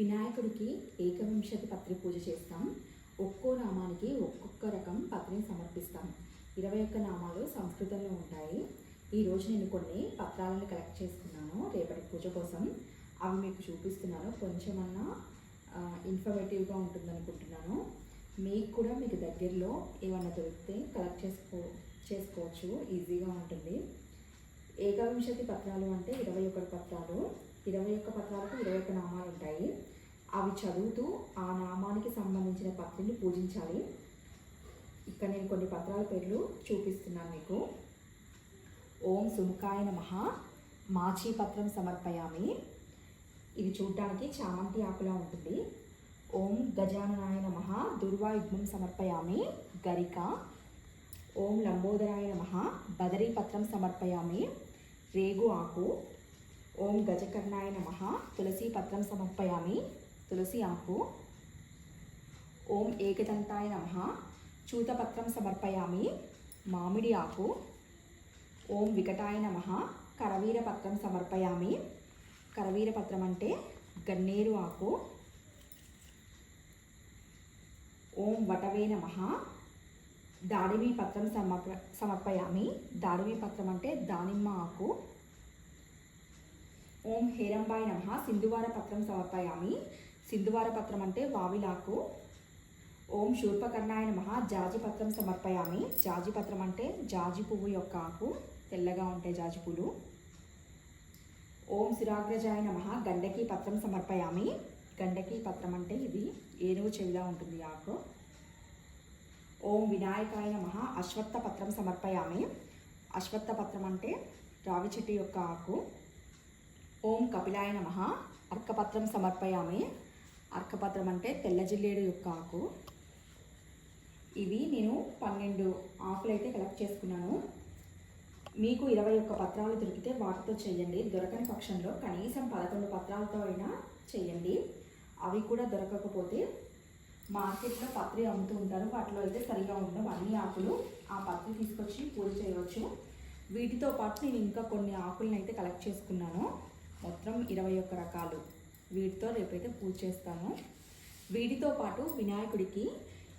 వినాయకుడికి ఏకవింశతి పత్రి పూజ చేస్తాం. ఒక్కో నామానికి ఒక్కొక్క రకం పత్రిని సమర్పిస్తాం. 21 నామాలు సంస్కృతంలో ఉంటాయి. ఈరోజు నేను కొన్ని పత్రాలను కలెక్ట్ చేసుకున్నాను రేపటి పూజ కోసం. అవి మీకు చూపిస్తున్నాను. కొంచెమన్నా ఇన్ఫర్మేటివ్గా ఉంటుందనుకుంటున్నాను. మీకు కూడా మీకు దగ్గరలో ఏమన్నా దొరికితే కలెక్ట్ చేసుకోవచ్చు, ఈజీగా ఉంటుంది. ఏకవింశతి పత్రాలు అంటే 21 పత్రాలు. 21 పత్రాలకు 21 నామాలు ఉంటాయి. అవి చదువుతూ ఆ నామానికి సంబంధించిన పత్రిని పూజించాలి. ఇక్కడ నేను కొన్ని పత్రాల పేర్లు చూపిస్తున్నాను మీకు. ఓం సుముఖాయ నమః మాచీపత్రం సమర్పయామి. ఇది చూడడానికి చామంతి ఆకులా ఉంటుంది. ఓం గజాననాయ నమః దుర్వాయుగ్మం సమర్పయామి గరిక. ఓం లంబోదరాయ నమః బదరీపత్రం సమర్పయామి రేగు ఆకు. ఓం గజకర్ణాయ నమః తులసి పత్రం సమర్పయామి తులసి ఆకు. ఓం ఏకదంతాయ నమః చూతపత్రం సమర్పయామి మామిడి ఆకు. ఓం వికటాయ నమః కరవీరపత్రం సమర్పయామి. కరవీరపత్రం అంటే గన్నేరు ఆకు. ఓం వటవే నమః దాడిమి పత్రం సమర్పయామి. దాడిమి పత్రం అంటే దానిమ్మ ఆకు. ఓం హేరంబాయ నమః సింధువార పత్రం సమర్పయామి. సింధువార పత్రం అంటే వావిలాకు. ఓం శూర్పకర్ణాయ నమః జాజి పత్రం సమర్పయామి. జాజి పత్రం అంటే జాజి పువ్వు యొక్క ఆకు, తెల్లగా ఉంటాయి జాజి పూలు. ఓం శిరాగ్రజాయ నమః గండకీ పత్రం సమర్పయామి. గండకీ పత్రం అంటే ఇది ఏనుగు చెవిలా ఉంటుంది ఆకు. ఓం వినాయకాయ నమః అశ్వత్థ పత్రం సమర్పయామి. అశ్వత్థ పత్రం అంటే రావి చెట్టు యొక్క ఆకు. ఓం కపిలాయ నమః అర్కపత్రం సమర్పయామి. అర్కపత్రం అంటే తెల్ల జిల్లేడు యొక్క ఆకు. ఇవి నేను 12 ఆకులు అయితే కలెక్ట్ చేసుకున్నాను. మీకు 21 పత్రాలు దొరికితే వాటితో చేయండి. దొరకని పక్షంలో కనీసం 11 పత్రాలతో అయినా చేయండి. అవి కూడా దొరకకపోతే మార్కెట్లో పత్రి అమ్ముతూ ఉంటారు, వాటిలో అయితే సరిగా ఉండవు అన్ని ఆకులు. ఆ పత్రి తీసుకొచ్చి పూజ చేయవచ్చు. వీటితో పాటు నేను ఇంకా కొన్ని ఆకులను అయితే కలెక్ట్ చేసుకున్నాను. మొత్తం 21 రకాలు. వీటితో రేపైతే పూజ చేస్తాను. వీటితో పాటు వినాయకుడికి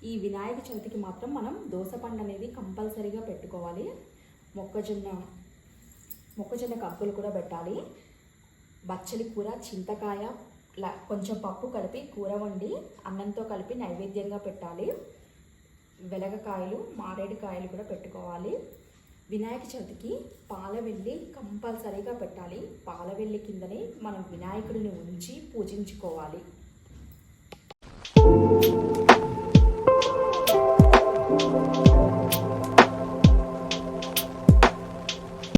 ఈ వినాయక చవితికి మాత్రం మనం దోసపండు అనేది కంపల్సరీగా పెట్టుకోవాలి. మొక్కజొన్న కప్పులు కూడా పెట్టాలి. బచ్చలి కూర, చింతకాయ, కొంచెం పప్పు కలిపి కూర వండి అన్నంతో కలిపి నైవేద్యంగా పెట్టాలి. వెలగకాయలు, మారేడుకాయలు కూడా పెట్టుకోవాలి. వినాయక చవితికి పాలవెల్లి కంపల్సరీగా పెట్టాలి. పాలవెల్లి కిందనే మనం వినాయకుడిని ఉంచి పూజించుకోవాలి.